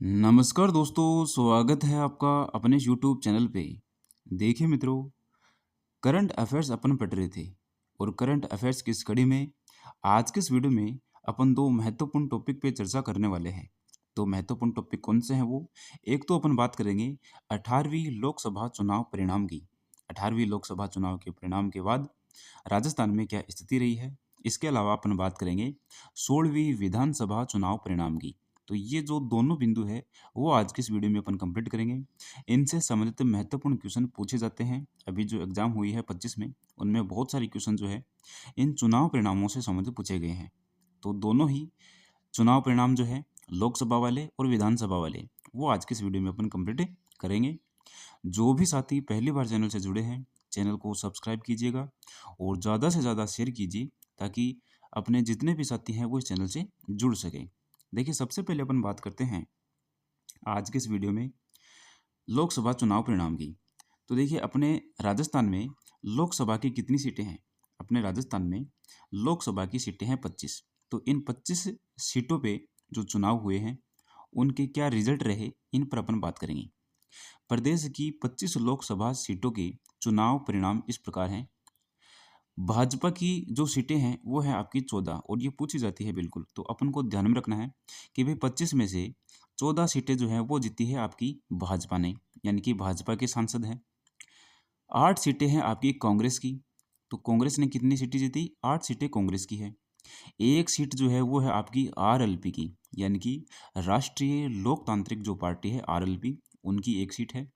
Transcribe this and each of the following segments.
नमस्कार दोस्तों, स्वागत है आपका अपने यूट्यूब चैनल पे। देखिए मित्रों, करंट अफेयर्स अपन पढ़ रहे थे और करंट अफेयर्स की इस कड़ी में आज के इस वीडियो में अपन दो महत्वपूर्ण टॉपिक पे चर्चा करने वाले हैं। तो महत्वपूर्ण टॉपिक कौन से हैं वो? एक तो अपन बात करेंगे 18वीं लोकसभा चुनाव परिणाम की। 18वीं लोकसभा चुनाव के परिणाम के बाद राजस्थान में क्या स्थिति रही है। इसके अलावा अपन बात करेंगे 16वीं विधानसभा चुनाव परिणाम की। तो ये जो दोनों बिंदु है वो आज की इस वीडियो में अपन कंप्लीट करेंगे। इनसे संबंधित महत्वपूर्ण क्वेश्चन पूछे जाते हैं। अभी जो एग्जाम हुई है 25 में, उनमें बहुत सारे क्वेश्चन जो है इन चुनाव परिणामों से संबंधित पूछे गए हैं। तो दोनों ही चुनाव परिणाम जो है लोकसभा वाले और विधानसभा वाले, वो आज के इस वीडियो में अपन कंप्लीट करेंगे। जो भी साथी पहली बार चैनल से जुड़े हैं, चैनल को सब्सक्राइब कीजिएगा और ज़्यादा से ज़्यादा शेयर कीजिए ताकि अपने जितने भी साथी हैं वो इस चैनल से जुड़ सकें। देखिए, सबसे पहले अपन बात करते हैं आज के इस वीडियो में लोकसभा चुनाव परिणाम की। तो देखिए, अपने राजस्थान में लोकसभा की कितनी सीटें हैं? अपने राजस्थान में लोकसभा की सीटें हैं 25। तो इन 25 सीटों पे जो चुनाव हुए हैं उनके क्या रिजल्ट रहे, इन पर अपन बात करेंगे। प्रदेश की 25 लोकसभा सीटों के चुनाव परिणाम इस प्रकार हैं। भाजपा की जो सीटें हैं वो है आपकी 14 और ये पूछी जाती है बिल्कुल। तो अपन को ध्यान में रखना है कि भाई 25 में से 14 सीटें जो हैं वो जीती है आपकी भाजपा ने, यानी कि भाजपा के सांसद हैं। 8 सीटें हैं आपकी कांग्रेस की। तो कांग्रेस ने कितनी सीटें जीती? 8 सीटें कांग्रेस की है। एक सीट जो है वो है आपकी आरएलपी की, यानी कि राष्ट्रीय लोकतांत्रिक जो पार्टी है आरएलपी, उनकी एक सीट है।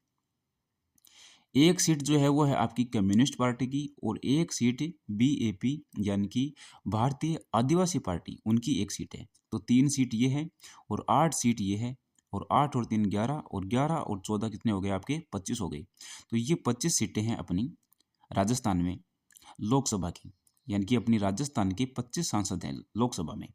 एक सीट जो है वो है आपकी कम्युनिस्ट पार्टी की और एक सीट बीएपी यानी कि भारतीय आदिवासी पार्टी, उनकी एक सीट है। तो 3 सीट ये है और 8 सीट ये है और 8 और 3 11 और 11 और 14 कितने हो गए आपके? 25 हो गए। तो ये 25 सीटें हैं अपनी राजस्थान में लोकसभा की, यानी कि अपनी राजस्थान के 25 सांसद हैं लोकसभा में।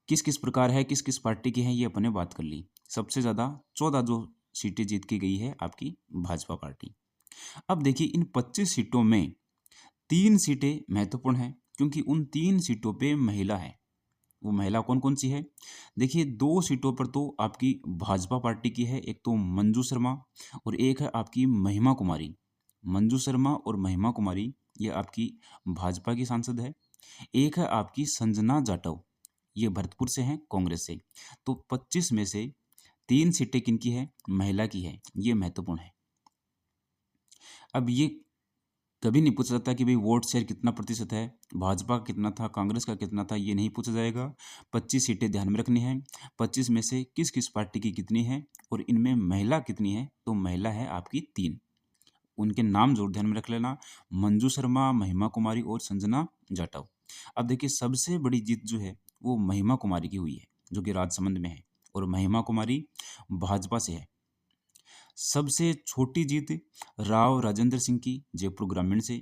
किस किस प्रकार है, किस किस पार्टी की हैं, ये अपन ने बात कर ली। सबसे ज़्यादा 14 जो सीटें जीत के गई है आपकी भाजपा पार्टी। अब देखिए, इन 25 सीटों में 3 सीटें महत्वपूर्ण हैं क्योंकि उन 3 सीटों पे महिला है। वो महिला कौन कौन सी है? देखिए, 2 सीटों पर तो आपकी भाजपा पार्टी की है, एक तो मंजू शर्मा और एक है आपकी महिमा कुमारी। मंजू शर्मा और महिमा कुमारी ये आपकी भाजपा की सांसद है। एक है आपकी संजना जाटव, ये भरतपुर से हैं कांग्रेस से। तो 25 में से 3 सीटें किनकी है? महिला की है। ये महत्वपूर्ण है। अब ये कभी नहीं पूछा जाता कि भाई वोट शेयर कितना प्रतिशत है, भाजपा का कितना था, कांग्रेस का कितना था, ये नहीं पूछा जाएगा। 25 सीटें ध्यान में रखनी है। 25 में से किस किस पार्टी की कितनी है और इनमें महिला कितनी है? तो महिला है आपकी 3। उनके नाम जरूर ध्यान में रख लेना, मंजू शर्मा, महिमा कुमारी और संजना जाटव। अब देखिए, सबसे बड़ी जीत जो है वो महिमा कुमारी की हुई है, जो कि राजसमंद में है और महिमा कुमारी भाजपा से है। सबसे छोटी जीत राव राजेंद्र सिंह की, जयपुर ग्रामीण से।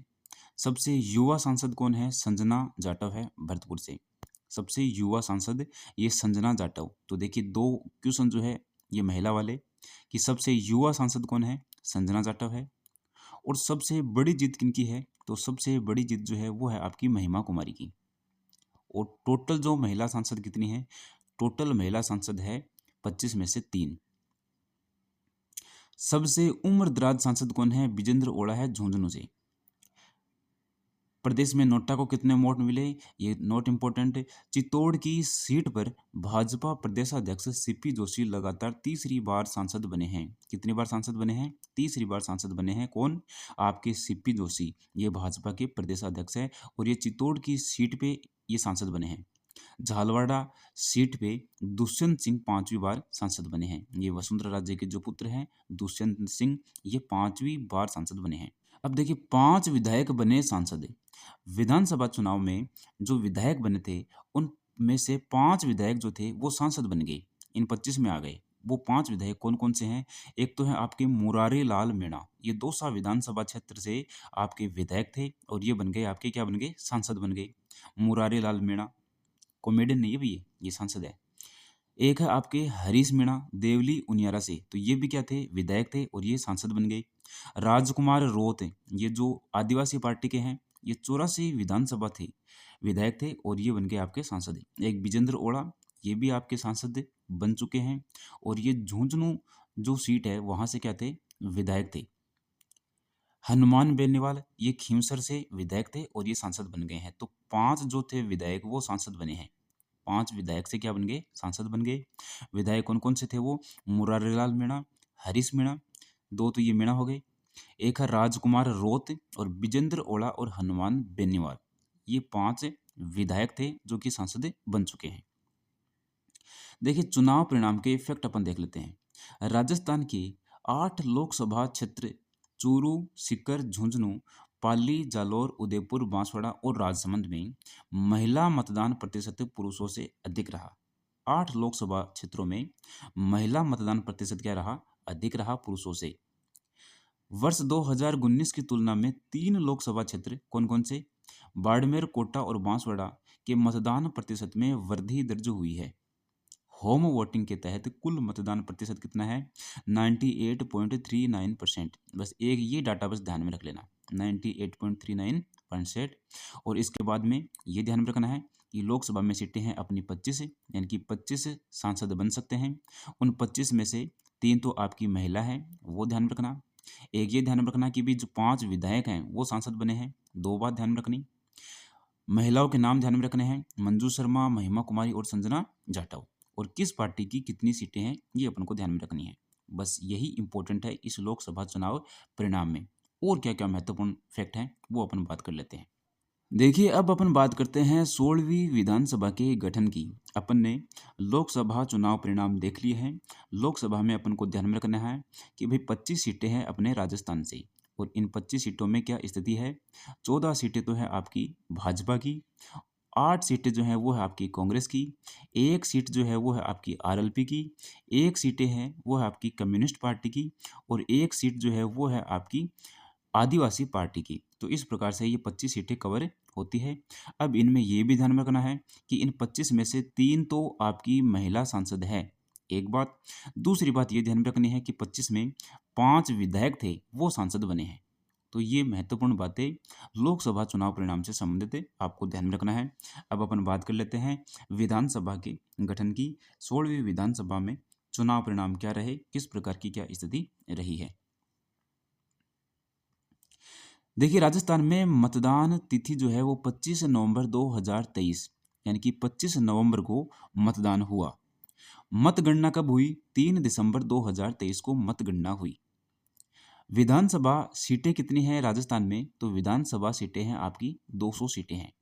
सबसे युवा सांसद कौन है? संजना जाटव है भरतपुर से। सबसे युवा सांसद ये संजना जाटव। तो देखिए, 2 क्वेश्चन जो है ये महिला वाले कि सबसे युवा सांसद कौन है? संजना जाटव है। और सबसे बड़ी जीत किनकी है? तो सबसे बड़ी जीत जो है वो है आपकी महिमा कुमारी की। और टोटल जो महिला सांसद कितनी है? टोटल महिला सांसद है 25 में से 3। सबसे उम्रदराज सांसद कौन है? विजेंद्र ओड़ा है झुंझुनू से। प्रदेश में नोटा को कितने वोट मिले? ये नोट इंपॉर्टेंट है। चित्तौड़ की सीट पर भाजपा प्रदेशाध्यक्ष सीपी जोशी लगातार तीसरी बार सांसद बने हैं। कितनी बार सांसद बने हैं? तीसरी बार सांसद बने हैं। कौन? आपके सीपी जोशी, ये भाजपा के प्रदेशाध्यक्ष है और ये चित्तौड़ की सीट पे ये सांसद बने हैं। झालवाड़ा सीट पे दुष्यंत सिंह 5वीं बार सांसद बने हैं। ये वसुंधरा राजे के जो पुत्र हैं दुष्यंत सिंह, ये 5वीं बार सांसद बने हैं। अब देखिए, 5 विधायक बने सांसद। विधानसभा चुनाव में जो विधायक बने थे उनमें से 5 विधायक जो थे वो सांसद बन गए, इन 25 में आ गए। वो 5 विधायक कौन कौन से हैं? एक तो है आपके मुरारी लाल मीणा, ये दौसा विधानसभा क्षेत्र से आपके विधायक थे और ये बन गए आपके, क्या बन गए? सांसद बन गए। मुरारी लाल मीणा कॉमेडियन नहीं है भी, ये सांसद है। एक है आपके हरीश मीणा देवली उनियारा से, तो ये भी क्या थे? विधायक थे और ये सांसद बन गए। राजकुमार रोत, ये जो आदिवासी पार्टी के हैं, ये 84 विधानसभा थे, विधायक थे और ये बन गए आपके सांसद। एक विजेंद्र ओड़ा, ये भी आपके सांसद बन चुके हैं। और ये झुंझुनू जो सीट है वहाँ से क्या थे, विधायक थे। हनुमान बेनीवाल ये खींवसर से विधायक थे और ये सांसद बन गए हैं। तो 5 जो थे विधायक वो सांसद बने हैं। 5 विधायक से क्या बन गए, सांसद बन गए। विधायक कौन-कौन से थे वो, मुरारीलाल मीणा, हरीश मीणा, 2 तो ये मीणा हो गए। एक है राजकुमार रोत और विजेंद्र ओला और हनुमान बेनीवाल। ये 5 विधायक थे जो कि सांसद बन चुके हैं। देखिए चुनाव परिणाम के इफेक्ट अपन देख लेते हैं। राजस्थान के 8 लोकसभा क्षेत्र चूरू, सीकर, झुंझुनू, पाली, जालौर, उदयपुर, बांसवाड़ा और राजसमंद में महिला मतदान प्रतिशत पुरुषों से अधिक रहा। 8 लोकसभा क्षेत्रों में महिला मतदान प्रतिशत क्या रहा, अधिक रहा पुरुषों से। वर्ष 2019 की तुलना में 3 लोकसभा क्षेत्र कौन-कौन से, बाड़मेर, कोटा और बांसवाड़ा के मतदान प्रतिशत में वृद्धि दर्ज हुई है। होम वोटिंग के तहत कुल मतदान प्रतिशत कितना है, 98.39%। बस एक ये डाटा बस ध्यान में रख लेना, 98.39%। और इसके बाद में ये ध्यान में रखना है कि लोकसभा में सीटें हैं अपनी 25, यानी कि 25 सांसद बन सकते हैं। उन 25 में से 3 तो आपकी महिला है, वो ध्यान में रखना। एक ये ध्यान में रखना कि भी जो 5 विधायक हैं वो सांसद बने हैं। 2 बात ध्यान में रखनी, महिलाओं के नाम ध्यान में रखने हैं, मंजू शर्मा, महिमा कुमारी और संजना जाटव। और किस पार्टी की कितनी सीटें हैं ये अपन को ध्यान में रखनी है। बस यही इंपॉर्टेंट है इस लोकसभा चुनाव परिणाम में। और क्या क्या महत्वपूर्ण फैक्ट हैं वो अपन बात कर लेते हैं। देखिए अब अपन बात करते हैं 16वीं विधानसभा के गठन की। अपन ने लोकसभा चुनाव परिणाम देख लिए हैं। लोकसभा में अपन को ध्यान में रखना है कि भाई 25 सीटें हैं अपने राजस्थान से। और इन 25 सीटों में क्या स्थिति है, 14 सीटें तो है आपकी भाजपा की, 8 सीटें जो हैं वो है आपकी कांग्रेस की, 1 सीट जो है वो है आपकी आरएलपी की, 1 सीटें हैं वो है आपकी कम्युनिस्ट पार्टी की और 1 सीट जो है वो है आपकी आदिवासी पार्टी की। तो इस प्रकार से ये 25 सीटें कवर होती है। अब इनमें ये भी ध्यान में रखना है कि इन 25 में से 3 तो आपकी महिला सांसद है, एक बात। दूसरी बात ये ध्यान में रखनी है कि 25 में 5 विधायक थे वो सांसद बने हैं। तो ये महत्वपूर्ण बातें लोकसभा चुनाव परिणाम से संबंधित है, आपको ध्यान में रखना है। अब अपन बात कर लेते हैं विधानसभा के गठन की। 16वीं विधानसभा में चुनाव परिणाम क्या रहे, किस प्रकार की क्या स्थिति रही है। देखिए राजस्थान में मतदान तिथि जो है वो 25 नवंबर 2023, यानी कि 25 नवंबर को मतदान हुआ। मतगणना कब हुई, 3 दिसंबर 2023 को मतगणना हुई। विधानसभा सीटें कितनी हैं राजस्थान में, तो विधानसभा सीटें हैं आपकी 200 सीटें हैं।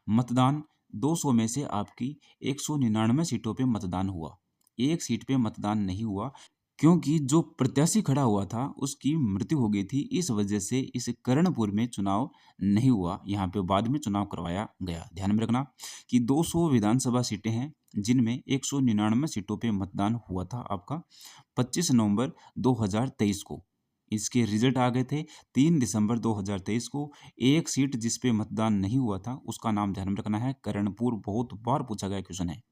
मतदान 200 में से आपकी 199 सीटों पे मतदान हुआ। एक सीट पे मतदान नहीं हुआ क्योंकि जो प्रत्याशी खड़ा हुआ था उसकी मृत्यु हो गई थी। इस वजह से इस कर्णपुर में चुनाव नहीं हुआ, यहाँ पे बाद में चुनाव करवाया गया। ध्यान में रखना कि 200 विधानसभा सीटें हैं जिनमें 199 सीटों पे मतदान हुआ था आपका 25 नवंबर 2023 को। इसके रिजल्ट आ गए थे 3 दिसंबर 2023 को। एक सीट जिस पे मतदान नहीं हुआ था उसका नाम ध्यान में रखना है कर्णपुर। बहुत बार पूछा गया क्वेश्चन है।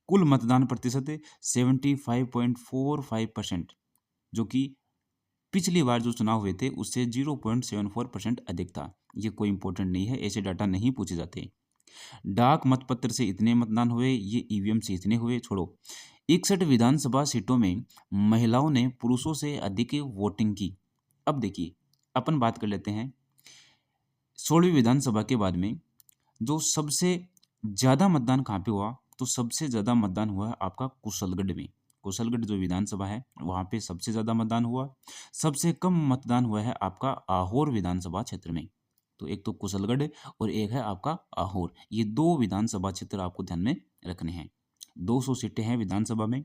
कुल मतदान प्रतिशत 75.45%, जो कि पिछली बार जो चुनाव हुए थे उससे 0.74% अधिक था। ये कोई इंपॉर्टेंट नहीं है, ऐसे डाटा नहीं पूछे जाते। डाक मतपत्र से इतने मतदान हुए, ये ईवीएम से इतने हुए, छोड़ो। 61 विधानसभा सीटों में महिलाओं ने पुरुषों से अधिक वोटिंग की। अब देखिए अपन बात कर लेते हैं 16वीं विधानसभा के बाद में जो सबसे ज़्यादा मतदान कहाँ पे हुआ, तो सबसे ज़्यादा मतदान हुआ है आपका कुशलगढ़ में। कुशलगढ़ जो विधानसभा है वहाँ पे सबसे ज़्यादा मतदान हुआ। सबसे कम मतदान हुआ है आपका आहोर विधानसभा क्षेत्र में। तो एक तो कुशलगढ़ और एक है आपका आहोर, ये 2 विधानसभा क्षेत्र आपको ध्यान में रखने हैं। 200 सीटें हैं विधानसभा में,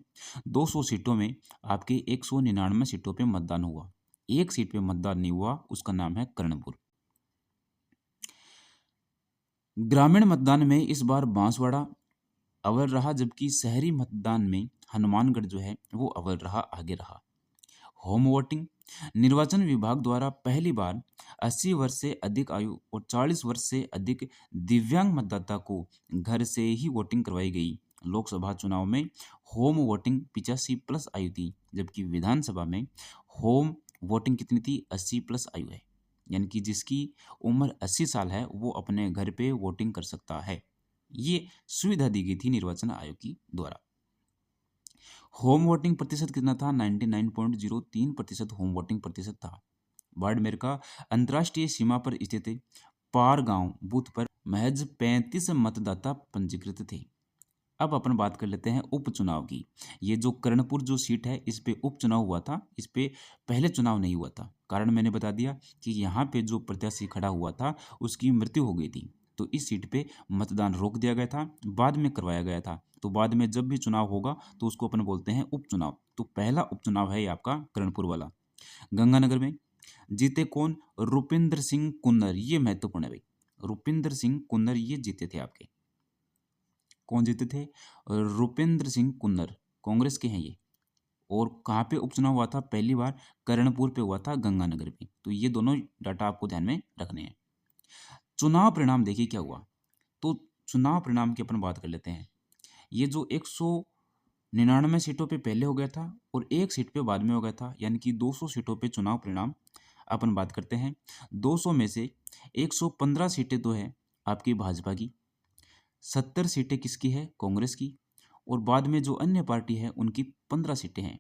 200 सीटों में आपके 199 सीटों पे मतदान हुआ। एक सीट पे मतदान नहीं हुआ, उसका नाम है कर्णपुर। ग्रामीण मतदान में इस बार बांसवाड़ा अव्वल रहा, जबकि शहरी मतदान में हनुमानगढ़ जो है वो अव्वल रहा, आगे रहा। होम वोटिंग, निर्वाचन विभाग द्वारा पहली बार 80 वर्ष से अधिक आयु और 40 वर्ष से अधिक दिव्यांग मतदाता को घर से ही वोटिंग करवाई गई। लोकसभा चुनाव में होम वोटिंग 85 प्लस आयु थी, जबकि विधानसभा में होम वोटिंग कितनी थी, 80 प्लस आयु है। यानी कि जिसकी उम्र 80 साल है वो अपने घर पे वोटिंग कर सकता है। ये सुविधा दी गई थी निर्वाचन आयोग की द्वारा। होम वोटिंग प्रतिशत कितना था? 99.03% होम वोटिंग प्रतिशत था। बाड़मेर का अंतर्राष्ट्रीय सीमा पर स्थित पार गांव बूथ पर महज 35 मतदाता पंजीकृत थे। अब अपन बात कर लेते हैं उपचुनाव की। ये जो कर्णपुर जो सीट है, इस पे उपचुनाव हुआ था, इस पे पहले चुनाव नहीं हुआ था। कारण मैंने बता दिया कि यहाँ पे जो प्रत्याशी खड़ा हुआ था उसकी मृत्यु हो गई थी, तो इस सीट पे मतदान रोक दिया गया था, बाद में करवाया गया था। तो बाद में जब भी चुनाव होगा तो उसको अपन बोलते हैं उपचुनाव। तो पहला उपचुनाव है ये आपका कर्णपुर वाला। गंगानगर में जीते कौन? रुपिंदर सिंह कुन्नर। ये महत्वपूर्ण है भाई, रुपिंदर सिंह कुन्नर ये जीते थे आपके। कौन जीते थे? रुपेंद्र सिंह कुन्नर, कांग्रेस के हैं ये। और कहाँ पे उपचुनाव हुआ था? पहली बार कर्णपुर पे हुआ था, गंगानगर में। तो ये दोनों डाटा आपको ध्यान में रखने हैं। चुनाव परिणाम देखिए क्या हुआ। तो चुनाव परिणाम की अपन बात कर लेते हैं। ये जो 199 सीटों पे पहले हो गया था और एक सीट पे बाद में हो गया था, यानी कि 200 सीटों पे चुनाव परिणाम अपन बात करते हैं। 200 में से 115 सीटें तो है आपकी भाजपा की, 70 सीटें किसकी है? कांग्रेस की। और बाद में जो अन्य पार्टी है उनकी 15 सीटें हैं।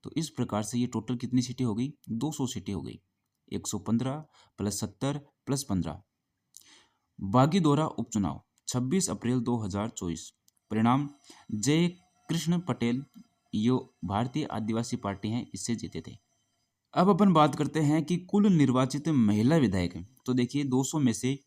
तो इस प्रकार से ये टोटल कितनी सीटें हो गई? 200 सीटें हो गई। 115 प्लस 70 प्लस 15। बागीदोरा उपचुनाव 26 अप्रैल 2024। परिणाम जय कृष्ण पटेल, यो भारतीय आदिवासी पार्टी हैं, इससे जीते थे। अब अपन बात करते हैं कि कुल निर्वाचित महिला विधायक। तो देखिए 200 में से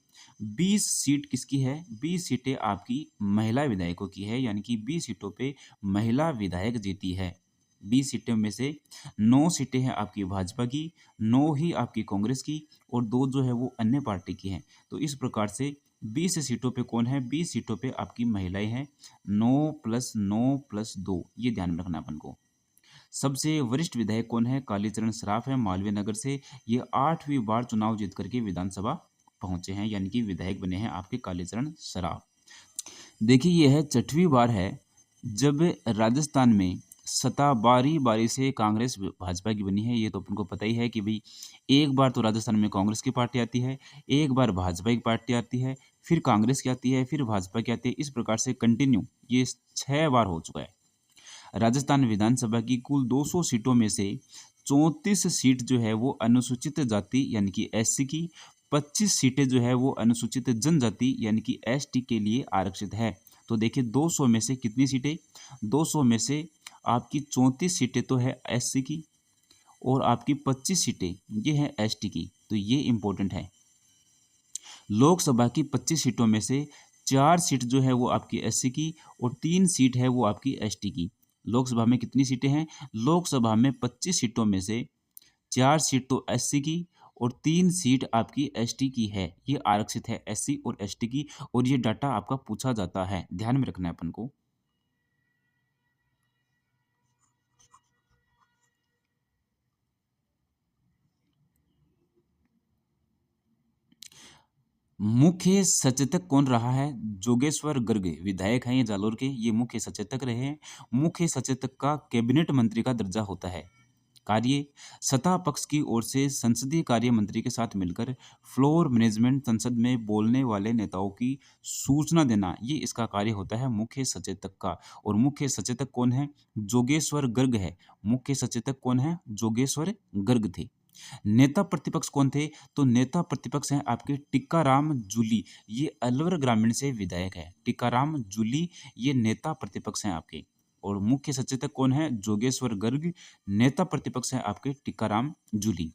20 सीट किसकी है? 20 सीटें आपकी महिला विधायकों की है, यानी कि 20 सीटों पे महिला विधायक जीती है। 20 सीटों में से 9 सीटें हैं आपकी भाजपा की, 9 ही आपकी कांग्रेस की और 2 जो है वो अन्य पार्टी की हैं। तो इस प्रकार से 20 सीटों पे कौन है? 20 सीटों पे आपकी महिलाएं हैं। 9 प्लस 9 प्लस 2, ये ध्यान में रखना अपन को। सबसे वरिष्ठ विधायक कौन है? कालीचरण सराफ है, मालवीय नगर से। ये 8वीं बार चुनाव जीत करके विधानसभा पहुंचे हैं, यानी कि विधायक बने हैं आपके कालीचरण सराफ। देखिए ये है 6वीं बार है जब राजस्थान में सत्ता बारी बारी से कांग्रेस भाजपा की बनी है। ये तो अपन को पता ही है कि भाई एक बार तो राजस्थान में कांग्रेस की पार्टी आती है, एक बार भाजपा की पार्टी आती है, फिर कांग्रेस की आती है, फिर भाजपा की आती है। इस प्रकार से कंटिन्यू ये 6 बार हो चुका है। राजस्थान विधानसभा की कुल 200 सीटों में से 34 सीट जो है वो अनुसूचित जाति यानी कि एससी की, 25 सीटें जो है वो अनुसूचित जनजाति यानी कि एसटी के लिए आरक्षित है। तो देखिए 200 में से कितनी सीटें? 200 में से आपकी 34 सीटें तो है एससी की और आपकी 25 सीटें ये हैं एसटी की। तो ये इंपॉर्टेंट है। लोकसभा की 25 सीटों में से 4 सीट जो है वो आपकी एससी की और 3 सीट है वो आपकी एसटी की। लोकसभा में कितनी सीटें हैं? लोकसभा में 25 सीटों में से 4 सीट तो एससी की और 3 सीट आपकी एसटी की है। ये आरक्षित है एससी और एसटी की, और ये डाटा आपका पूछा जाता है, ध्यान में रखना है अपन को। मुख्य सचेतक कौन रहा है? जोगेश्वर गर्ग विधायक हैं ये जालोर के, ये मुख्य सचेतक रहे हैं। मुख्य सचेतक का कैबिनेट मंत्री का दर्जा होता है। कार्य सत्ता पक्ष की ओर से संसदीय कार्य मंत्री के साथ मिलकर फ्लोर मैनेजमेंट, संसद में बोलने वाले नेताओं की सूचना देना, ये इसका कार्य होता है मुख्य सचेतक का। और मुख्य सचेतक कौन है? जोगेश्वर गर्ग है। मुख्य सचेतक कौन है? जोगेश्वर गर्ग थे। नेता प्रतिपक्ष कौन थे? तो नेता प्रतिपक्ष हैं आपके टिक्काराम जूली, ये अलवर ग्रामीण से विधायक है। टिक्काराम जूली ये नेता प्रतिपक्ष हैं आपके। और मुख्य सचेतक कौन है? जोगेश्वर गर्ग। नेता प्रतिपक्ष हैं आपके टिक्काराम जूली।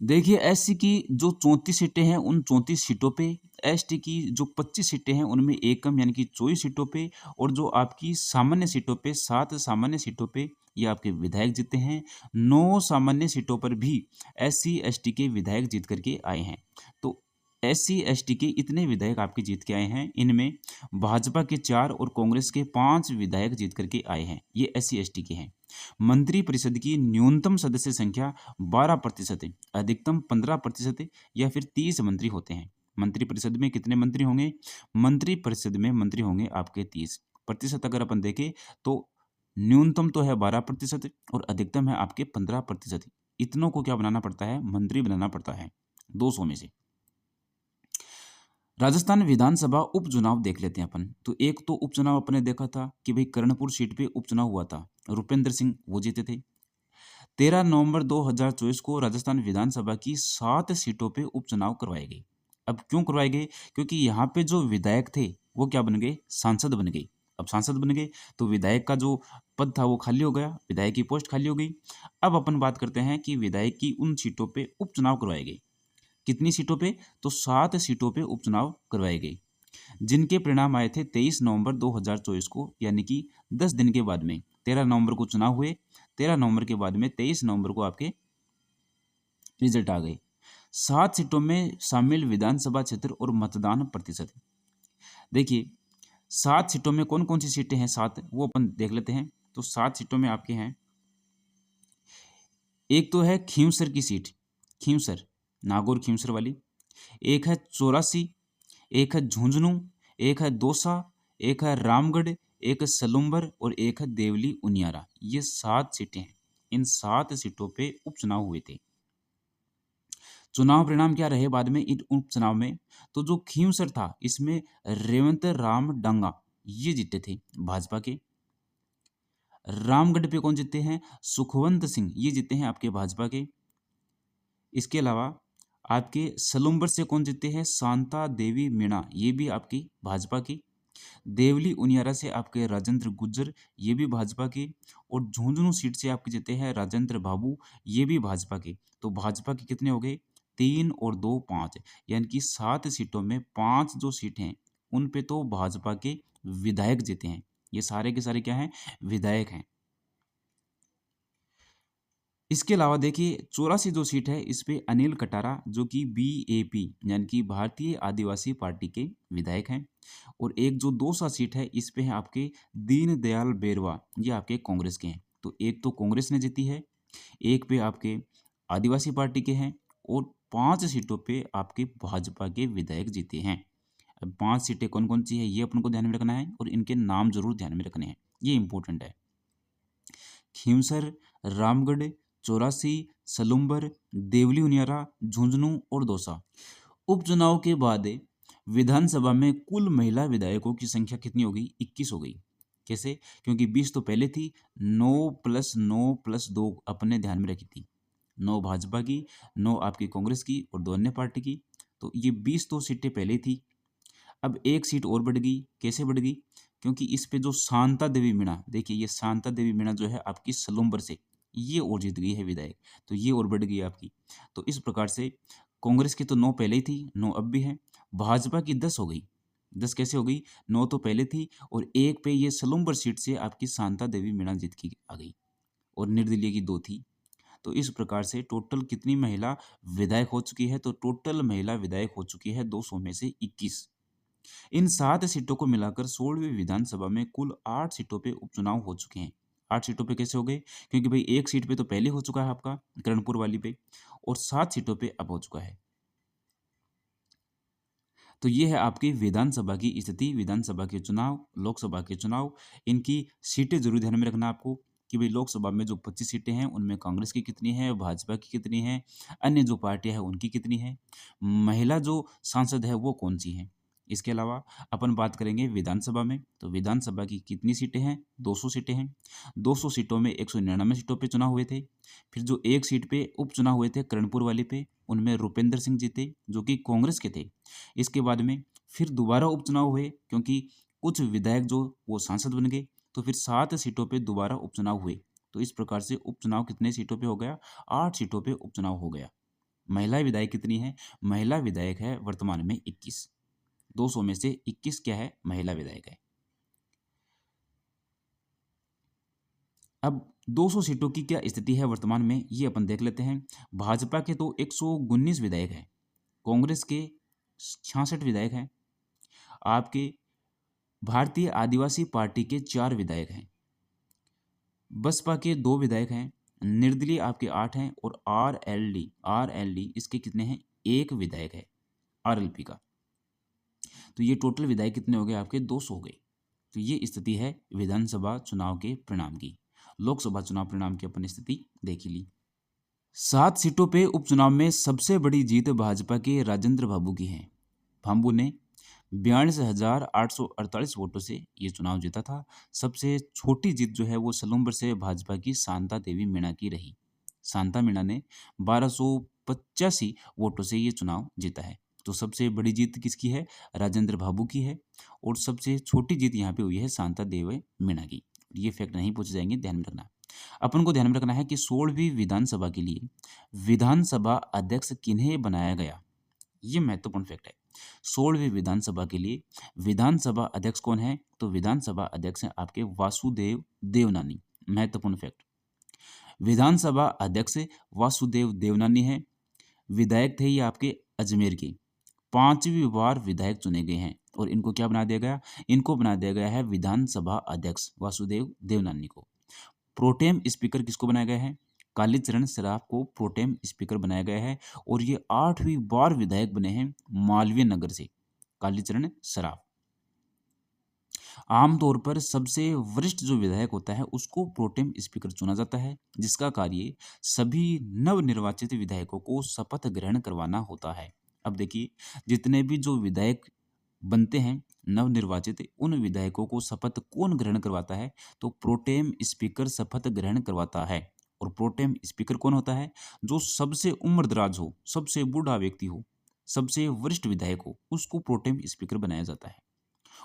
देखिए एससी की जो 34 सीटें हैं उन 34 सीटों पे, एसटी की जो 25 सीटें हैं उनमें एक कम यानी कि 24 सीटों पे, और जो आपकी सामान्य सीटों पे 7 सामान्य सीटों पे ये आपके विधायक जीते हैं। 9 सामान्य सीटों पर भी एससी एसटी के विधायक जीत करके आए हैं। तो एससी एसटी के इतने विधायक आपके जीत के आए हैं, इनमें भाजपा के 4 और कांग्रेस के 5 विधायक जीत करके आए हैं। ये एससी एसटी के हैं। मंत्रिपरिषद की न्यूनतम सदस्य संख्या 12% है, अधिकतम 15% या फिर 30 मंत्री होते हैं। मंत्रिपरिषद में कितने मंत्री होंगे? मंत्रिपरिषद में मंत्री होंगे आपके 30 प्रतिशत। अगर अपन देखें तो न्यूनतम तो है 12% और अधिकतम है आपके 15%। इतनों को क्या बनाना पड़ता है? मंत्री बनाना पड़ता है 200 में से। राजस्थान विधानसभा उपचुनाव देख लेते हैं अपन। तो एक तो उपचुनाव अपने देखा था कि भाई कर्णपुर सीट पे उपचुनाव हुआ था, रुपेंद्र सिंह वो जीते थे। 13 नवंबर 2024 को राजस्थान विधानसभा की 7 सीटों पे उपचुनाव करवाए गए। अब क्यों करवाए गए? क्योंकि यहाँ पे जो विधायक थे वो क्या बन गए? सांसद बन गए। अब सांसद बन गए तो विधायक का जो पद था वो खाली हो गया, विधायक की पोस्ट खाली हो गई। अब अपन बात करते हैं कि विधायक की उन सीटों पे उपचुनाव करवाए गए। कितनी सीटों पे? तो 7 सीटों पे उपचुनाव करवाए गए, जिनके परिणाम आए थे 23 नवंबर 2024 को, यानी कि 10 दिन के बाद में। 13 नवंबर को चुनाव हुए, 13 नवंबर के बाद में 23 नवंबर को आपके रिजल्ट आ गए। 7 सीटों में शामिल विधानसभा क्षेत्र और मतदान प्रतिशत। देखिए 7 सीटों में कौन कौन सी सीटें हैं, 7 वो अपन देख लेते हैं। तो 7 सीटों में आपके हैं, एक तो है खींवसर की सीट, खींवसर, नागौर खींवसर वाली। एक है चौरासी, एक है झुंझुनू, एक है दौसा, एक है रामगढ़, एक है सलूम्बर और एक है देवली उनियारा। ये 7 सीटें हैं। इन 7 सीटों पे उपचुनाव हुए थे। चुनाव परिणाम क्या रहे बाद में इन उपचुनाव में? तो जो खींवसर था इसमें रेवंत राम डांगा ये जीते थे भाजपा के। रामगढ़ पे कौन जीते हैं? सुखवंत सिंह ये जीते हैं आपके भाजपा के। इसके अलावा आपके सलूम्बर से कौन जीते हैं? शांता देवी मीणा ये भी आपकी भाजपा की। देवली उनियारा से आपके राजेंद्र गुज्जर ये भी भाजपा के। और झुंझुनू सीट से आपके जीते हैं राजेंद्र बाबू ये भी भाजपा के। तो भाजपा के कितने हो गए? 3 और 2 5, यानी कि 7 सीटों में 5 जो सीट हैं उन पे तो भाजपा के विधायक जीते हैं। ये सारे के सारे क्या हैं? विधायक हैं। इसके अलावा देखिए 84 जो सीट है इस पे अनिल कटारा जो कि बीएपी यानी कि भारतीय आदिवासी पार्टी के विधायक हैं। और एक जो 200 सीट है इस पे है आपके दीनदयाल बेरवा, ये आपके कांग्रेस के हैं। तो एक तो कांग्रेस ने जीती है, एक पे आपके आदिवासी पार्टी के हैं और 5 सीटों पे आपके भाजपा के विधायक जीते हैं। अब 5 सीटें कौन कौन सी है ये अपन को ध्यान में रखना है और इनके नाम जरूर ध्यान में रखने हैं, ये इंपॉर्टेंट है। खींवसर, रामगढ़, चौरासी, सलूम्बर, देवली उनियारा, झुंझुनू और दौसा। उपचुनाव के बाद विधानसभा में कुल महिला विधायकों की संख्या कितनी हो गई? 21 हो गई। कैसे? क्योंकि 20 तो पहले थी, 9 + 9 + 2 अपने ध्यान में रखी थी। 9 भाजपा की, 9 आपकी कांग्रेस की और 2 अन्य पार्टी की। तो ये 20 तो सीटें पहले थी। अब एक सीट और बढ़ गई। कैसे बढ़ गई? क्योंकि इस पे जो शांता देवी मीणा, देखिए ये शांता देवी मीणा जो है आपकी सलूम्बर से, ये और जीत गई है विधायक। तो ये और बढ़ गई आपकी। तो इस प्रकार से कांग्रेस की तो 9 पहले ही थी, 9 अब भी है। भाजपा की 10 हो गई। 10 कैसे हो गई? 9 तो पहले थी और एक पे ये सलूम्बर सीट से आपकी शांता देवी मीणा जीत की आ गई और निर्दलीय की 2 थी। तो इस प्रकार से टोटल कितनी महिला विधायक हो चुकी है? तो टोटल महिला विधायक हो चुकी है 200 में से 21। इन 7 सीटों को मिलाकर 16वीं विधानसभा में कुल 8 सीटों पे उपचुनाव हो चुके हैं। 8 सीटों पे कैसे हो गए? क्योंकि भाई एक सीट पे तो पहले हो चुका है आपका कर्णपुर वाली पे, और 7 सीटों पे अब हो चुका है। तो ये है आपकी विधानसभा की स्थिति, विधानसभा के चुनाव, लोकसभा के चुनाव। इनकी सीटें जरूर ध्यान में रखना आपको कि भाई लोकसभा में जो 25 सीटें हैं उनमें कांग्रेस की कितनी है, भाजपा की कितनी है, अन्य जो पार्टियां हैं उनकी कितनी है, महिला जो सांसद है वो कौन सी है। इसके अलावा अपन बात करेंगे विधानसभा में। तो विधानसभा की कितनी सीटें हैं? 200 सीटें हैं। 200 सीटों में 199 सीटों पे चुनाव हुए थे। फिर जो एक सीट पे उपचुनाव हुए थे कर्णपुर वाले पे, उनमें रुपेंद्र सिंह जीते जो कि कांग्रेस के थे। इसके बाद में फिर दोबारा उपचुनाव हुए क्योंकि कुछ विधायक जो वो सांसद बन गए। तो फिर 7 सीटों पे दोबारा उपचुनाव हुए। तो इस प्रकार से उपचुनाव कितने सीटों पे हो गया? 8 सीटों पे उपचुनाव हो गया। महिला विधायक कितनी है? महिला विधायक है वर्तमान में 21। 200 में से 21 क्या है? महिला विधायक है। अब 200 सीटों की क्या स्थिति है वर्तमान में ये अपन देख लेते हैं। भाजपा के तो 119 विधायक हैं, कांग्रेस के 66 विधायक हैं, आपके भारतीय आदिवासी पार्टी के 4 विधायक हैं, बसपा के 2 विधायक हैं, निर्दलीय आपके 8 हैं और आरएलडी इसके कितने हैं? 1 विधायक है आरएलपी का। तो ये टोटल विधायक कितने हो गए आपके? 200 हो गए। तो ये स्थिति है विधानसभा चुनाव के परिणाम की। लोकसभा चुनाव परिणाम की अपन स्थिति देख ही ली। 7 सीटों पे उपचुनाव में सबसे बड़ी जीत भाजपा के राजेंद्र बाबू की है। बाबू ने 42,848 वोटों से ये चुनाव जीता था। सबसे छोटी जीत जो है वो सलूम्बर से भाजपा की शांता देवी मीणा की रही। शांता मीणा ने 1285 वोटों से ये चुनाव जीता है। तो सबसे बड़ी जीत किसकी है? राजेंद्र बाबू की है। और सबसे छोटी जीत यहाँ पे हुई है शांता देवी मीणा की। ये फैक्ट नहीं पूछे जाएंगे, ध्यान में रखना। अपन को ध्यान में रखना है कि 16वीं विधानसभा के लिए विधानसभा अध्यक्ष किन्हें बनाया गया, ये महत्वपूर्ण फैक्ट है। 16वीं विधानसभा के लिए विधानसभा अध्यक्ष कौन है? तो विधानसभा अध्यक्ष हैं आपके वासुदेव देवनानी। महत्वपूर्ण फैक्ट, विधानसभा अध्यक्ष वासुदेव देवनानी है। विधायक थे ये आपके अजमेर के, 5वीं बार विधायक चुने गए हैं। और इनको क्या बना दिया गया? इनको बना दिया गया है विधानसभा अध्यक्ष वासुदेव देवनानी को। प्रोटेम स्पीकर किसको बनाया गया है? कालीचरण सराफ को प्रोटेम स्पीकर बनाया गया है। और ये 8वीं बार विधायक बने हैं मालवीय नगर से, कालीचरण सराफ। आमतौर पर सबसे वरिष्ठ जो विधायक होता है उसको प्रोटेम स्पीकर चुना जाता है, जिसका कार्य सभी नवनिर्वाचित विधायकों को शपथ ग्रहण करवाना होता है। अब देखिए, जितने भी जो विधायक बनते हैं नवनिर्वाचित, उन विधायकों को शपथ कौन ग्रहण करवाता है? तो प्रोटेम स्पीकर शपथ ग्रहण करवाता है। और प्रोटेम स्पीकर कौन होता है? जो सबसे उम्रदराज हो, सबसे बूढ़ा व्यक्ति हो, सबसे वरिष्ठ विधायक हो, उसको प्रोटेम स्पीकर बनाया जाता है।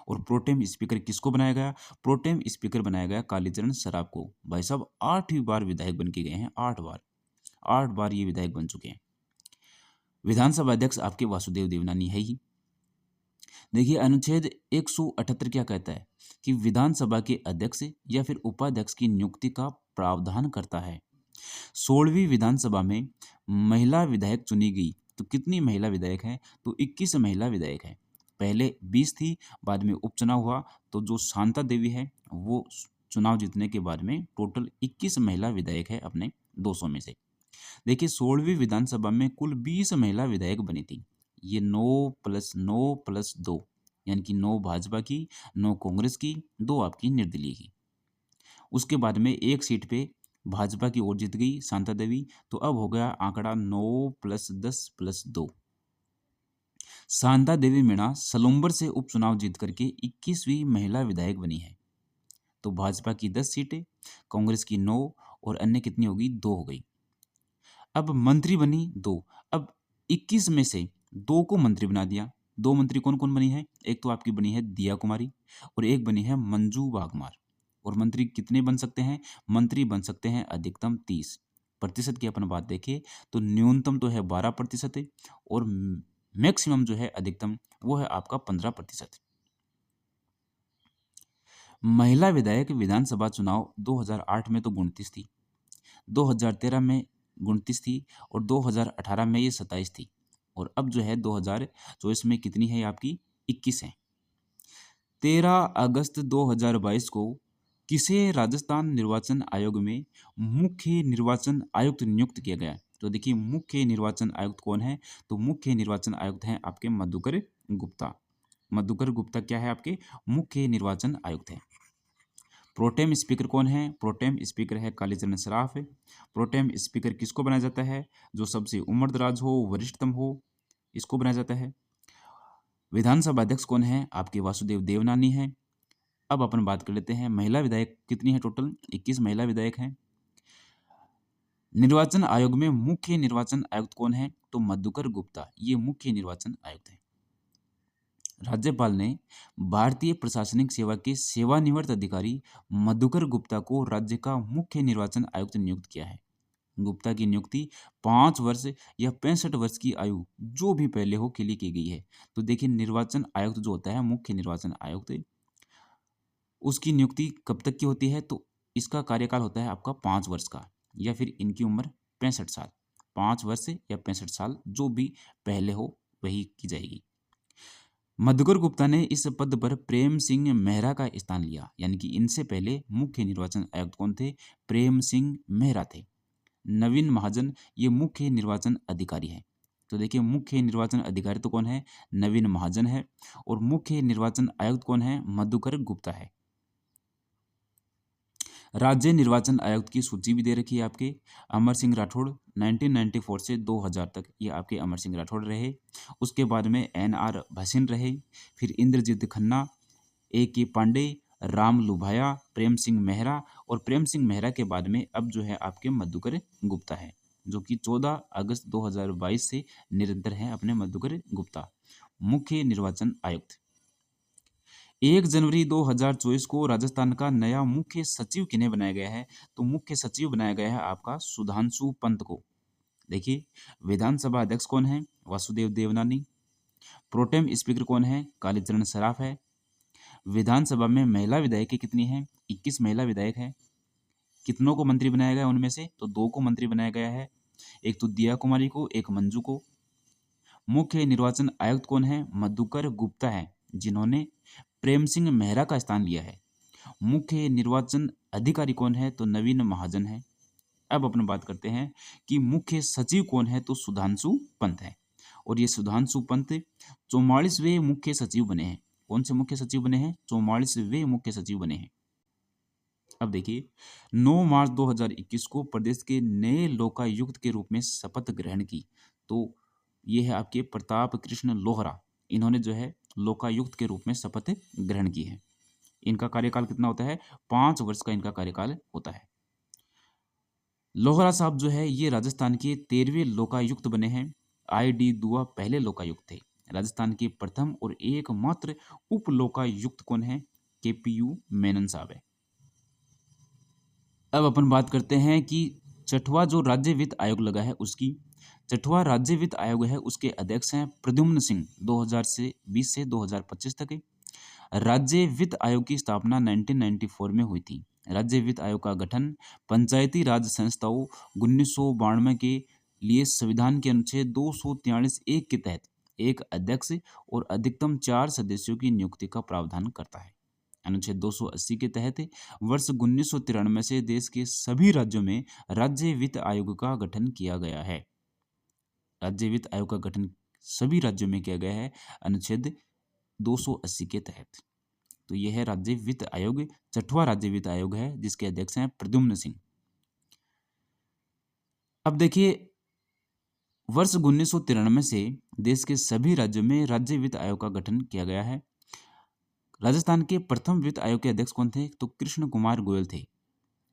और प्रोटेम स्पीकर किसको बनाया गया? प्रोटेम स्पीकर बनाया गया कालीचरण सराफ को। भाई साहब 8वीं बार विधायक बन के गए हैं, 8 बार ये विधायक बन चुके हैं। विधानसभा अध्यक्ष आपके वासुदेव देवनानी है ही। देखिए, अनुच्छेद 178 क्या कहता है कि विधानसभा के अध्यक्ष या फिर उपाध्यक्ष की नियुक्ति का प्रावधान करता है। 16वीं विधानसभा में महिला विधायक चुनी गई। तो कितनी महिला विधायक है? तो 21 महिला विधायक है। पहले 20 थी, बाद में उपचुनाव हुआ, तो जो शांता देवी है वो चुनाव जीतने के बाद में टोटल 21 महिला विधायक है अपने 200 में से। देखिए, 16वीं विधानसभा में कुल 20 महिला विधायक बनी थी। ये 9+9+2, यानी कि 9 भाजपा की, 9 कांग्रेस की, 2 आपकी निर्दलीय की। उसके बाद में एक सीट पे भाजपा की ओर जीत गई शांता देवी। तो अब हो गया आंकड़ा 9+10+2। शांता देवी मीणा सलूम्बर से उपचुनाव जीत करके 21वीं महिला विधायक बनी है। तो भाजपा की 10 सीटें, कांग्रेस की 9 और अन्य कितनी होगी? 2 हो गई। अब मंत्री बनी 2। अब 21 में से 2 को मंत्री बना दिया। 2 मंत्री कौन कौन बनी है? एक तो आपकी बनी है दिया कुमारी और एक बनी है मंजू वाघमार। और मंत्री कितने बन सकते हैं? मंत्री बन सकते हैं अधिकतम 30। प्रतिशत की अपन बात देखें तो न्यूनतम तो है 12% है, और मैक्सिमम जो है अधिकतम वो है आपका 15%। महिला विधायक विधानसभा चुनाव 2008 में तो 29 थी, 2013 में 29 थी और 2018 में ये 27 थी। और अब जो है 2024 में कितनी है आपकी? 21 है। 13 अगस्त 2022 को किसे राजस्थान निर्वाचन आयोग में मुख्य निर्वाचन आयुक्त नियुक्त किया गया? तो देखिए, मुख्य निर्वाचन आयुक्त कौन है? तो मुख्य निर्वाचन आयुक्त हैं आपके मधुकर गुप्ता। मधुकर गुप्ता क्या है? आपके मुख्य निर्वाचन आयुक्त है। प्रोटेम स्पीकर कौन है? प्रोटेम स्पीकर है कालीचरण सराफ है। प्रोटेम स्पीकर किसको बनाया जाता है? जो सबसे उम्रदराज हो, वरिष्ठतम हो, इसको बनाया जाता है। विधानसभा अध्यक्ष कौन है? आपके वासुदेव देवनानी है। अब अपन बात कर लेते हैं महिला विधायक कितनी है? टोटल 21 महिला विधायक हैं। निर्वाचन आयोग में मुख्य निर्वाचन आयुक्त कौन है? तो मधुकर गुप्ता, ये मुख्य निर्वाचन आयुक्त है। राज्यपाल ने भारतीय प्रशासनिक सेवा के सेवानिवृत्त अधिकारी मधुकर गुप्ता को राज्य का मुख्य निर्वाचन आयुक्त नियुक्त किया है। गुप्ता की नियुक्ति 5 वर्ष या 65 वर्ष की आयु जो भी पहले हो के लिए की गई है। तो देखिए, निर्वाचन आयुक्त जो होता है, मुख्य निर्वाचन आयुक्त, उसकी नियुक्ति कब तक की होती है? तो इसका कार्यकाल होता है आपका 5 वर्ष का, या फिर इनकी उम्र 65 साल। 5 वर्ष या 65 साल जो भी पहले हो वही की जाएगी। मधुकर गुप्ता ने इस पद पर प्रेम सिंह मेहरा का स्थान लिया, यानी कि इनसे पहले मुख्य निर्वाचन आयुक्त कौन थे? प्रेम सिंह मेहरा थे। नवीन महाजन ये मुख्य निर्वाचन अधिकारी है। तो देखिए, मुख्य निर्वाचन अधिकारी तो कौन है? नवीन महाजन है। और मुख्य निर्वाचन आयुक्त कौन है? मधुकर गुप्ता है। राज्य निर्वाचन आयुक्त की सूची भी दे रखी है आपके। अमर सिंह राठौड़ 1994 से 2000 तक ये आपके अमर सिंह राठौड़ रहे। उसके बाद में एन.आर. भसीन रहे, फिर इंद्रजीत खन्ना, ए.के. पांडे, राम लुभाया, प्रेम सिंह मेहरा, और प्रेम सिंह मेहरा के बाद में अब जो है आपके मधुकर गुप्ता है, जो कि 14 अगस्त 2022 से निरंतर हैं अपने मधुकर गुप्ता। मुख्य निर्वाचन आयुक्त 1 जनवरी 2024 को राजस्थान का नया मुख्य सचिव किन्हें बनाया गया है? तो मुख्य सचिव बनाया गया है आपका सुधांशु पंत को। देखिए, विधानसभा अध्यक्ष कौन है? वासुदेव देवनानी। प्रोटेम स्पीकर कौन है? कालीचरण सराफ है। विधानसभा में महिला विधायक कितनी है? 21 महिला विधायक है। कितनों को मंत्री बनाया गया उनमें से? तो 2 को मंत्री बनाया गया है, एक तो दिया कुमारी को, एक मंजू को। मुख्य निर्वाचन आयुक्त कौन है? मधुकर गुप्ता है, जिन्होंने प्रेम सिंह मेहरा का स्थान लिया है। मुख्य निर्वाचन अधिकारी कौन है? तो नवीन महाजन है। अब अपन बात करते हैं कि मुख्य सचिव कौन है? तो सुधांशु पंत है, और ये सुधांशु पंत 44वें मुख्य सचिव बने हैं। कौन से मुख्य सचिव बने हैं? 44वें मुख्य सचिव बने हैं। अब देखिए, 9 मार्च 2021 को प्रदेश के नए लोकायुक्त के रूप में शपथ ग्रहण की। तो ये है आपके प्रताप कृष्ण लोहरा, इन्होंने जो है लोकायुक्त के रूप में शपथ ग्रहण की है। इनका कार्यकाल कितना होता है? 5 वर्ष का इनका कार्यकाल होता है। लोहरा साहब जो है ये राजस्थान के 13वें लोकायुक्त बने हैं। आई.डी. दुआ पहले लोकायुक्त थे। राजस्थान के प्रथम और एकमात्र उप लोकायुक्त कौन है? के.पी.यू. मेनन साहब है। अब अपन बात करते हैं कि छठवां जो राज्य वित्त आयोग लगा है उसकी। छठवां राज्य वित्त आयोग है, उसके अध्यक्ष हैं प्रद्युम्न सिंह, 2020 से 2025 तक। राज्य वित्त आयोग की स्थापना 1994 में हुई थी। राज्य वित्त आयोग का गठन पंचायती राज संस्थाओं 1992 के लिए संविधान के अनुच्छेद 243(1) के तहत एक अध्यक्ष और अधिकतम 4 सदस्यों की नियुक्ति का प्रावधान करता है। अनुच्छेद 280 के तहत वर्ष 1993 से देश के सभी राज्यों में राज्य वित्त आयोग का गठन किया गया है। राज्य वित्त आयोग का गठन सभी राज्यों में किया गया है अनुच्छेद 280 के तहत। तो यह है राज्य वित्त आयोग, छठवां राज्य वित्त आयोग है, जिसके अध्यक्ष हैं प्रद्युम्न सिंह। अब देखिए, वर्ष 1993 से देश के सभी राज्यों में राज्य वित्त आयोग का गठन किया गया है। राजस्थान के प्रथम वित्त आयोग के अध्यक्ष कौन थे? तो कृष्ण कुमार गोयल थे।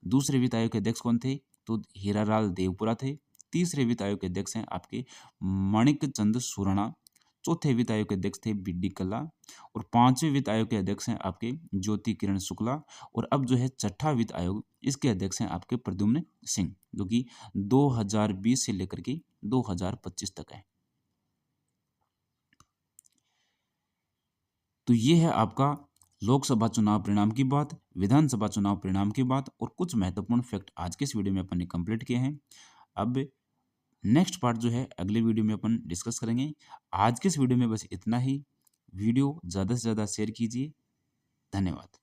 दूसरे वित्त आयोग के अध्यक्ष कौन थे? तो हीरालाल देवपुरा थे। तीसरे वित्त आयोग के अध्यक्ष हैं आपके माणिक चंद सुराणा। चौथे वित्त आयोग के अध्यक्ष थे बी.डी. कल्ला, और 5वें वित्त आयोग के अध्यक्ष हैं आपके ज्योति किरण शुक्ला, और अब जो है छठा वित्त आयोग, इसके अध्यक्ष हैं आपके प्रद्युम्न सिंह, जो कि 2020 से लेकर के 2025 तक है। तो ये है आपका लोकसभा चुनाव परिणाम की बात, विधानसभा चुनाव परिणाम की बात, और कुछ महत्वपूर्ण फैक्ट आज के इस वीडियो में अपन ने कंप्लीट किए हैं। अब नेक्स्ट पार्ट जो है अगले वीडियो में अपन डिस्कस करेंगे। आज के इस वीडियो में बस इतना ही। वीडियो ज़्यादा से ज़्यादा शेयर कीजिए। धन्यवाद।